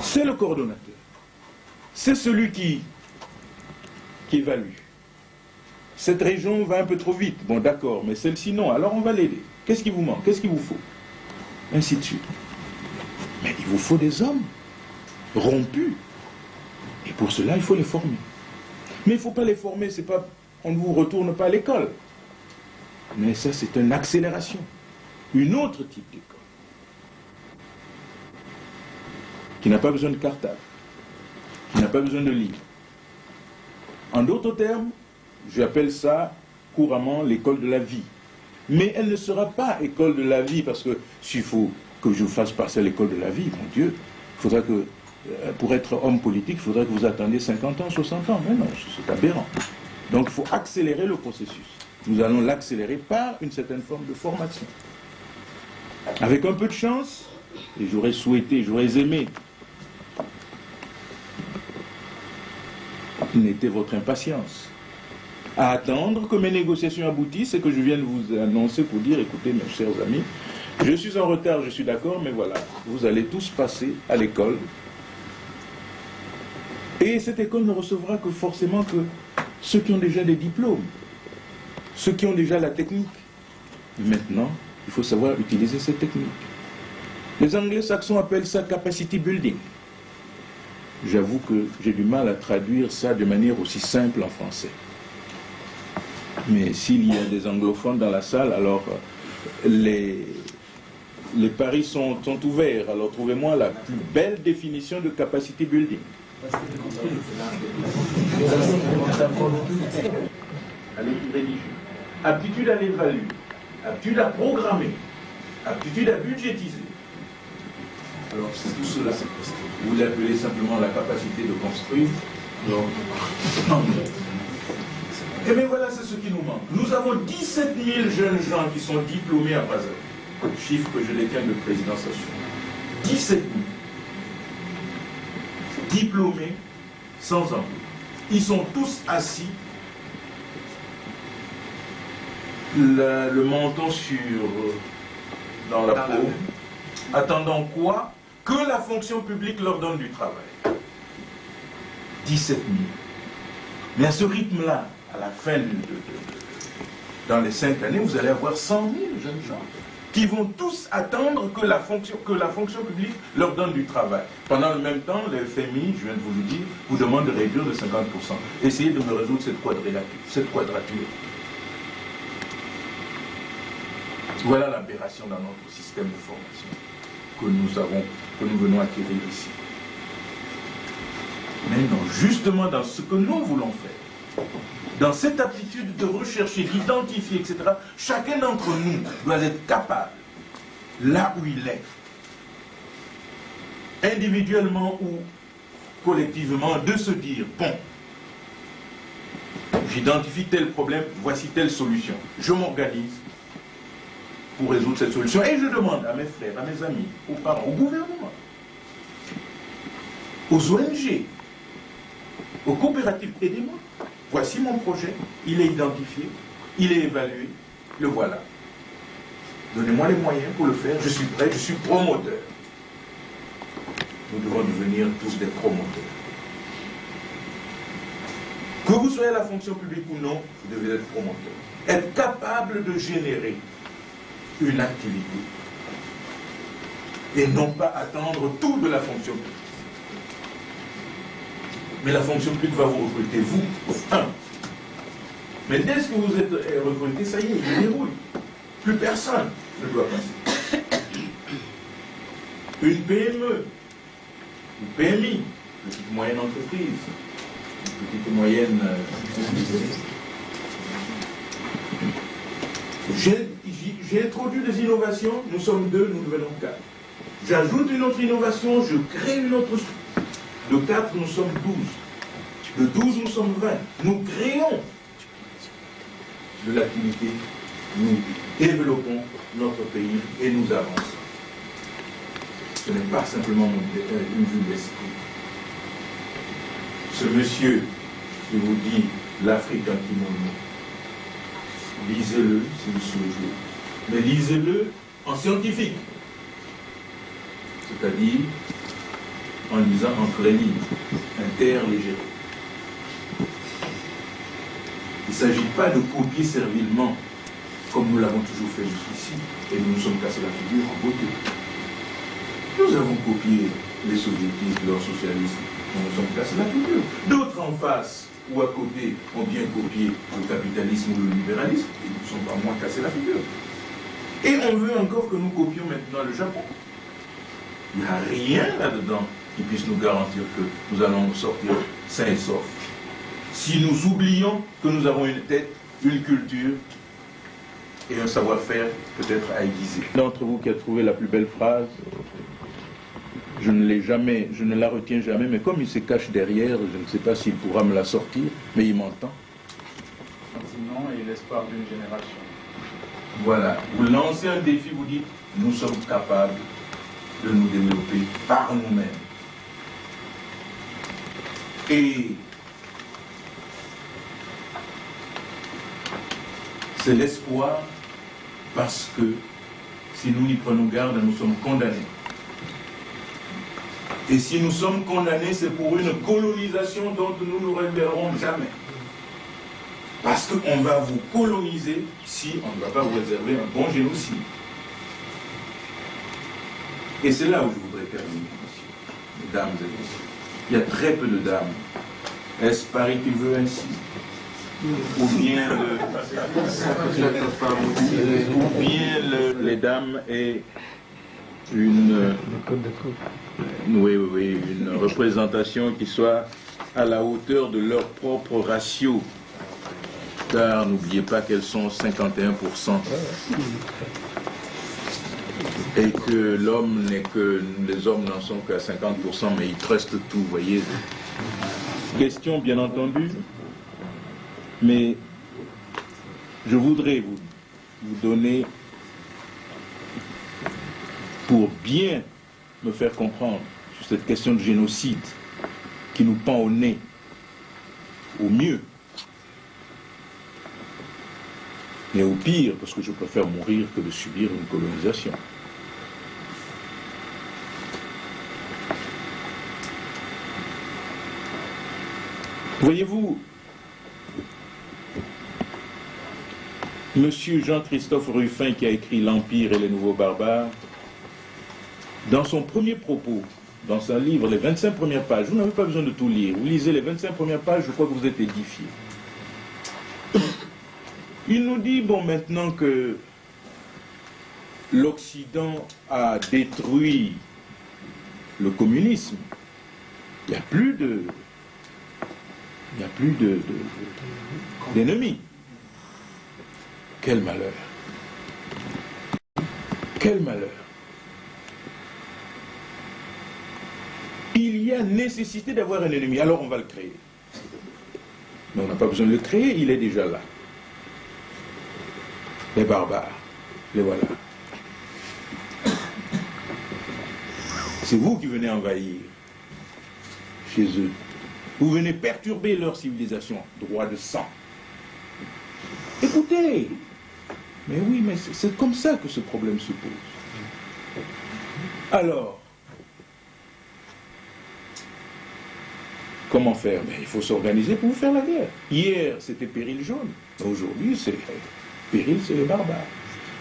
C'est le coordonnateur. C'est celui qui évalue. Cette région va un peu trop vite. Bon, d'accord, mais celle-ci non. Alors on va l'aider. Qu'est-ce qui vous manque? Qu'est-ce qu'il vous faut? Ainsi de suite. Mais il vous faut des hommes rompus. Et pour cela, il faut les former. Mais il ne faut pas les former, c'est pas, on ne vous retourne pas à l'école. Mais ça, c'est une accélération. Une autre type d'école. Qui n'a pas besoin de cartable. Qui n'a pas besoin de livres. En d'autres termes, j'appelle ça couramment l'école de la vie. Mais elle ne sera pas école de la vie, parce que s'il faut que je fasse passer l'école de la vie, mon Dieu, il faudra que, pour être homme politique, il faudrait que vous attendiez 50 ans, 60 ans. Mais non, c'est aberrant. Donc il faut accélérer le processus. Nous allons l'accélérer par une certaine forme de formation. Avec un peu de chance, et j'aurais souhaité, j'aurais aimé, n'était votre impatience à attendre que mes négociations aboutissent et que je vienne vous annoncer pour dire, écoutez mes chers amis, je suis en retard, je suis d'accord, mais voilà, vous allez tous passer à l'école. Et cette école ne recevra que forcément que ceux qui ont déjà des diplômes, ceux qui ont déjà la technique. Maintenant, il faut savoir utiliser cette technique. Les anglo-saxons appellent ça capacity building. J'avoue que j'ai du mal à traduire ça de manière aussi simple en français. Mais s'il y a des anglophones dans la salle, alors les paris sont ouverts. Alors trouvez-moi la plus belle définition de capacity building. À rédiger. Aptitude à l'évaluer. Aptitude à programmer. Aptitude à budgétiser. Alors c'est tout cela. Vous l'appelez simplement la capacité de construire. Donc, et bien voilà, c'est ce qui nous manque. Nous avons 17 000 jeunes gens qui sont diplômés à Brazzaville. Chiffre que je détiens de présidence nationale. 17 000. Diplômés sans emploi. Ils sont tous assis, le menton dans la peau, attendant quoi? Que la fonction publique leur donne du travail. 17 000. Mais à ce rythme-là, à la fin, dans les 5 années, vous allez avoir 100 000 jeunes gens qui vont tous attendre que la fonction publique leur donne du travail. Pendant le même temps, le FMI, je viens de vous le dire, vous demande de réduire de 50%. Essayez de me résoudre cette quadrature. Voilà l'aberration dans notre système de formation que nous venons acquérir ici. Mais non, justement dans ce que nous voulons faire, dans cette aptitude de rechercher, d'identifier, etc., chacun d'entre nous doit être capable, là où il est, individuellement ou collectivement, de se dire, bon, j'identifie tel problème, voici telle solution. Je m'organise pour résoudre cette solution. Et je demande à mes frères, à mes amis, aux parents, au gouvernement, aux ONG, aux coopératives, aidez-moi. Voici mon projet, il est identifié, il est évalué, le voilà. Donnez-moi les moyens pour le faire, je suis prêt, je suis promoteur. Nous devons devenir tous des promoteurs. Que vous soyez à la fonction publique ou non, vous devez être promoteur. Être capable de générer une activité et non pas attendre tout de la fonction publique. Mais la fonction publique va vous recruter, vous, un. Mais dès que vous êtes recruté, ça y est, il déroule. Plus personne ne doit passer. Une PME, une PMI, petite moyenne entreprise, une petite moyenne... J'ai introduit des innovations, nous sommes 2, nous devenons 4. J'ajoute une autre innovation, je crée une autre... De 4, nous sommes 12. De 12, nous sommes 20. Nous créons de l'activité, nous développons notre pays et nous avançons. Ce n'est pas simplement une vue d'esprit. Ce monsieur qui vous dit l'Afrique en kimono, lisez-le si vous souhaitez, mais lisez-le en scientifique, c'est-à-dire en lisant entre les lignes, interlégérer. Il ne s'agit pas de copier servilement, comme nous l'avons toujours fait jusqu'ici, et nous nous sommes cassés la figure en beauté. Nous avons copié les soviétistes, leur socialisme, nous nous sommes cassés la figure. D'autres en face ou à côté ont bien copié le capitalisme ou le libéralisme, et nous ne sommes pas moins cassés la figure. Et on veut encore que nous copions maintenant le Japon. Il n'y a rien là-dedans qui puisse nous garantir que nous allons sortir sains et saufs. Si nous oublions que nous avons une tête, une culture et un savoir-faire peut-être à aiguiser. D'entre vous qui a trouvé la plus belle phrase, je ne l'ai jamais, je ne la retiens jamais, mais comme il se cache derrière, je ne sais pas s'il pourra me la sortir, mais il m'entend. Continent et l'espoir d'une génération. Voilà, vous lancez un défi, vous dites, nous sommes capables de nous développer par nous-mêmes. Et c'est l'espoir parce que si nous n'y prenons garde, nous sommes condamnés. Et si nous sommes condamnés, c'est pour une colonisation dont nous ne nous révéllerons jamais. Parce qu'on va vous coloniser si on ne va pas vous réserver un bon génocide. Et c'est là où je voudrais terminer, mesdames et messieurs. Il y a très peu de dames. Est-ce Paris qui veut ainsi? Ou bien, les dames et une représentation qui soit à la hauteur de leur propre ratio. Car n'oubliez pas qu'elles sont 51%. Et que l'homme n'est que... Les hommes n'en sont qu'à 50%, mais ils trustent tout, vous voyez. Question, bien entendu, mais je voudrais vous donner, pour bien me faire comprendre sur cette question de génocide qui nous pend au nez, au mieux, mais au pire, parce que je préfère mourir que de subir une colonisation. Voyez-vous, Monsieur Jean-Christophe Ruffin, qui a écrit L'Empire et les Nouveaux Barbares, dans son premier propos, dans son livre, les 25 premières pages, vous n'avez pas besoin de tout lire, vous lisez les 25 premières pages, je crois que vous êtes édifiés. Il nous dit, bon, maintenant que l'Occident a détruit le communisme, il n'y a plus d'ennemis. Quel malheur. Quel malheur. Il y a nécessité d'avoir un ennemi, alors on va le créer. Mais on n'a pas besoin de le créer, il est déjà là. Les barbares, les voilà. C'est vous qui venez envahir chez eux. Vous venez perturber leur civilisation, droit de sang. Écoutez, mais oui, mais c'est comme ça que ce problème se pose. Alors, comment faire? Ben, il faut s'organiser pour faire la guerre. Hier, c'était péril jaune. Aujourd'hui, c'est péril, c'est les barbares.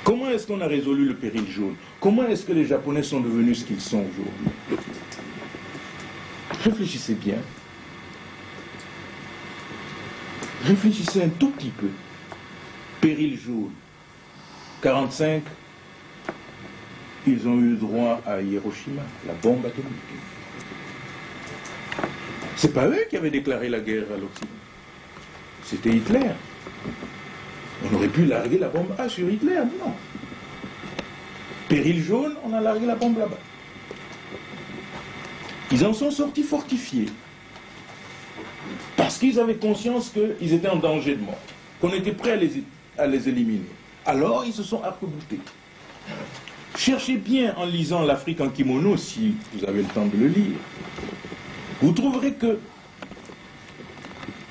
Comment est-ce qu'on a résolu le péril jaune? Comment est-ce que les Japonais sont devenus ce qu'ils sont aujourd'hui? Réfléchissez bien. Réfléchissez un tout petit peu. Péril jaune. 45, ils ont eu droit à Hiroshima, la bombe atomique. C'est pas eux qui avaient déclaré la guerre à l'Occident. C'était Hitler. On aurait pu larguer la bombe A sur Hitler, non. Péril jaune, on a largué la bombe là-bas. Ils en sont sortis fortifiés. Parce qu'ils avaient conscience qu'ils étaient en danger de mort. Qu'on était prêt à les éliminer. Alors, ils se sont arc-boutés. Cherchez bien en lisant l'Afrique en kimono, si vous avez le temps de le lire. Vous trouverez que,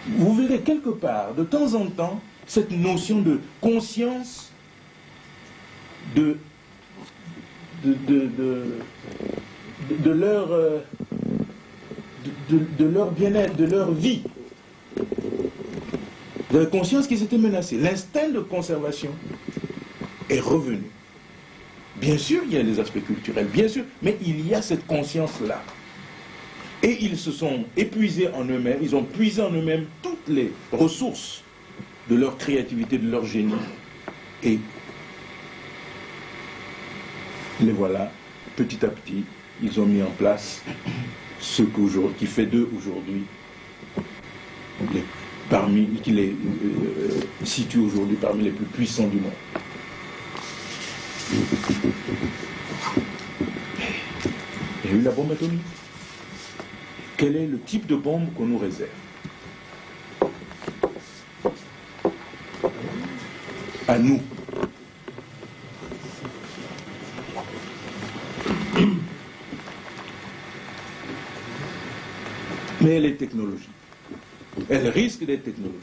vous verrez quelque part, de temps en temps, cette notion de conscience de leur de leur bien-être, de leur vie. Vous avez conscience qu'ils étaient menacés. L'instinct de conservation est revenu. Bien sûr, il y a les aspects culturels, bien sûr, mais il y a cette conscience-là. Et ils se sont épuisés en eux-mêmes, ils ont puisé en eux-mêmes toutes les ressources de leur créativité, de leur génie. Et les voilà, petit à petit, ils ont mis en place ce qui fait d'eux aujourd'hui, qui les situe aujourd'hui parmi les plus puissants du monde. Il y a eu la bombe atomique. Quel est le type de bombe qu'on nous réserve? À nous. Mais elle est technologique. Elle risque d'être technologique.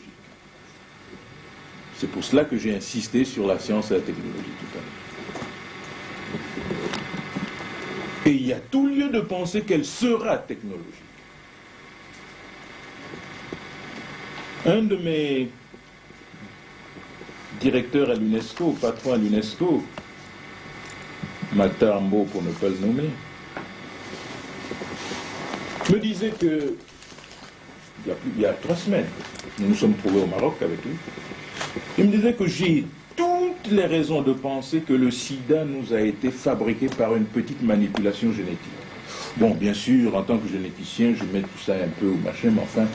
C'est pour cela que j'ai insisté sur la science et la technologie tout à l'heure. Et il y a tout lieu de penser qu'elle sera technologique. Un de mes directeurs à l'UNESCO, patron à l'UNESCO, Matambo pour ne pas le nommer, me disait que il y a 3 semaines, nous nous sommes trouvés au Maroc avec lui, il me disait que j'ai toutes les raisons de penser que le sida nous a été fabriqué par une petite manipulation génétique. Bon, bien sûr, en tant que généticien, je mets tout ça un peu au machin, mais enfin,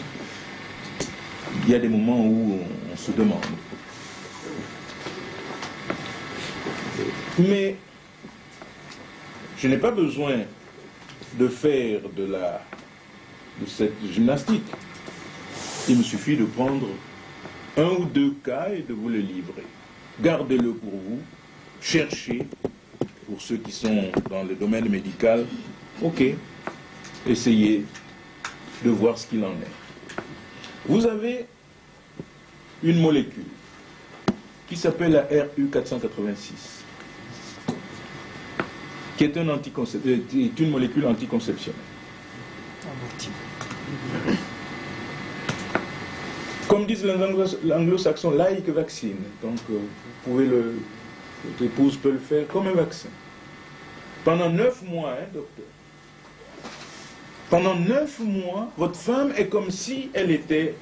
il y a des moments où on se demande. Mais je n'ai pas besoin de faire de cette gymnastique. Il me suffit de prendre 1 ou 2 cas et de vous le livrer. Gardez-le pour vous, cherchez, pour ceux qui sont dans le domaine médical, ok, essayez de voir ce qu'il en est. Vous avez une molécule qui s'appelle la RU486, qui est une molécule anticonceptionnelle. Comme disent les anglo-saxons, like vaccine. Donc, votre épouse peut le faire comme un vaccin. Pendant 9 mois, hein, docteur. Pendant 9 mois, votre femme est comme si elle était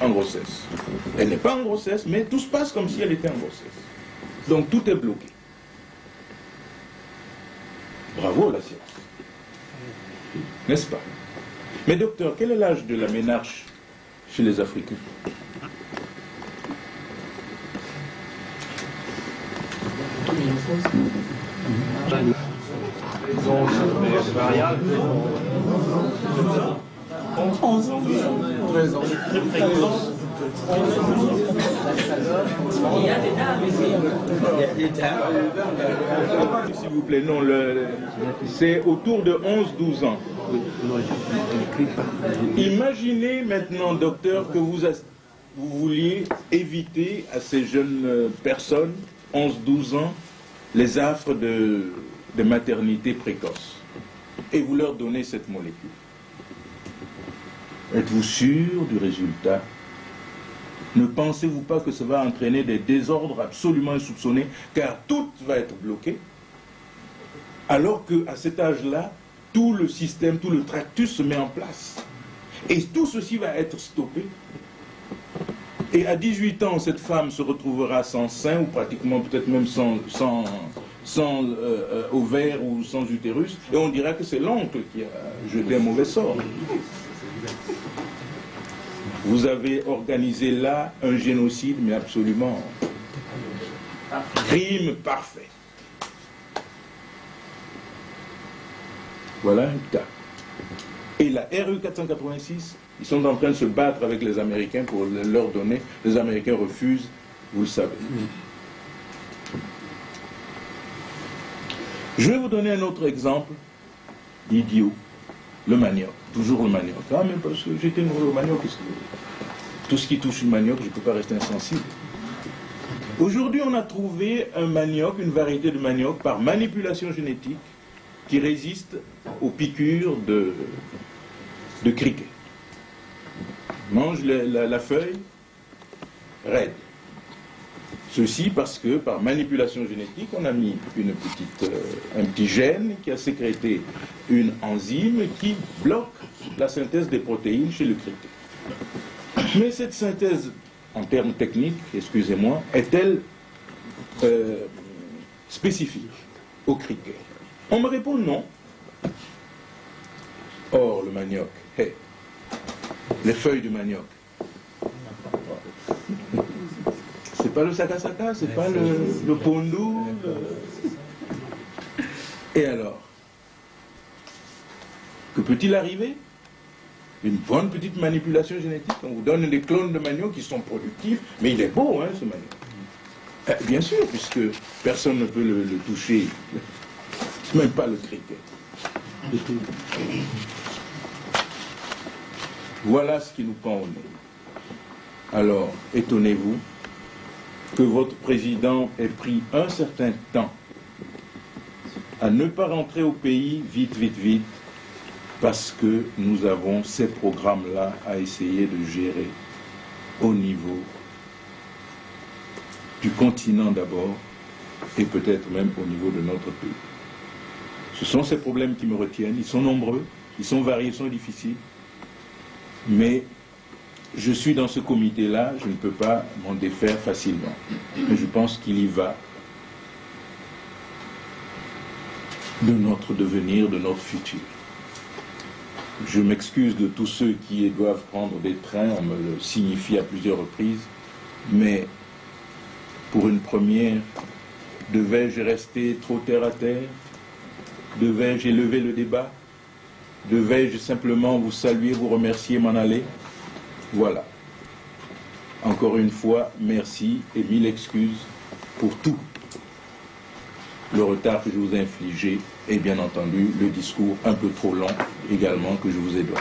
en grossesse. Elle n'est pas en grossesse, mais tout se passe comme si elle était en grossesse. Donc, tout est bloqué. Bravo la science. N'est-ce pas? Mais docteur, quel est l'âge de la ménarche chez les Africains? S'il vous plaît, non, c'est autour de 11-12 ans. Imaginez maintenant, docteur, que vous vouliez éviter à ces jeunes personnes, 11-12 ans, les affres de maternité précoce. Et vous leur donnez cette molécule. Êtes-vous sûr du résultat? Ne pensez-vous pas que ça va entraîner des désordres absolument insoupçonnés, car tout va être bloqué, alors qu'à cet âge-là, tout le système, tout le tractus se met en place. Et tout ceci va être stoppé. Et à 18 ans, cette femme se retrouvera sans sein, ou pratiquement peut-être même sans ovaire ou sans utérus, et on dira que c'est l'oncle qui a jeté un mauvais sort. Vous avez organisé là un génocide, mais absolument crime parfait. Voilà un cas. Et la RU486, ils sont en train de se battre avec les Américains pour leur donner. Les Américains refusent, vous le savez. Je vais vous donner un autre exemple idiot. Le manioc. Toujours le manioc. Ah, mais parce que j'étais nouveau au manioc. Tout ce qui touche le manioc, je ne peux pas rester insensible. Aujourd'hui, on a trouvé un manioc, une variété de manioc, par manipulation génétique, qui résiste aux piqûres de criquet. Mange la feuille raide. Ceci parce que par manipulation génétique, on a mis un petit gène qui a sécrété une enzyme qui bloque la synthèse des protéines chez le criquet. Mais cette synthèse, en termes techniques, excusez-moi, est-elle spécifique au criquet? On me répond non. Or, le manioc, les feuilles du manioc, c'est pas le sakasaka, c'est pas le pondu. Et alors, que peut-il arriver? Une bonne petite manipulation génétique. On vous donne des clones de manioc qui sont productifs, mais il est beau, hein, ce manioc. Bien sûr, puisque personne ne peut le toucher, même pas le criquet. Voilà ce qui nous pend au nez. Alors, étonnez-vous que votre président ait pris un certain temps à ne pas rentrer au pays vite, parce que nous avons ces programmes-là à essayer de gérer au niveau du continent d'abord, et peut-être même au niveau de notre pays. Ce sont ces problèmes qui me retiennent, ils sont nombreux, ils sont variés, ils sont difficiles, mais je suis dans ce comité-là, je ne peux pas m'en défaire facilement. Mais je pense qu'il y va de notre devenir, de notre futur. Je m'excuse de tous ceux qui doivent prendre des trains, on me le signifie à plusieurs reprises, mais pour une première, devais-je rester trop terre à terre? Devais-je élever le débat? Devais-je simplement vous saluer, vous remercier, m'en aller? Voilà. Encore une fois, merci et mille excuses pour tout le retard que je vous ai infligé et bien entendu le discours un peu trop long également que je vous ai donné.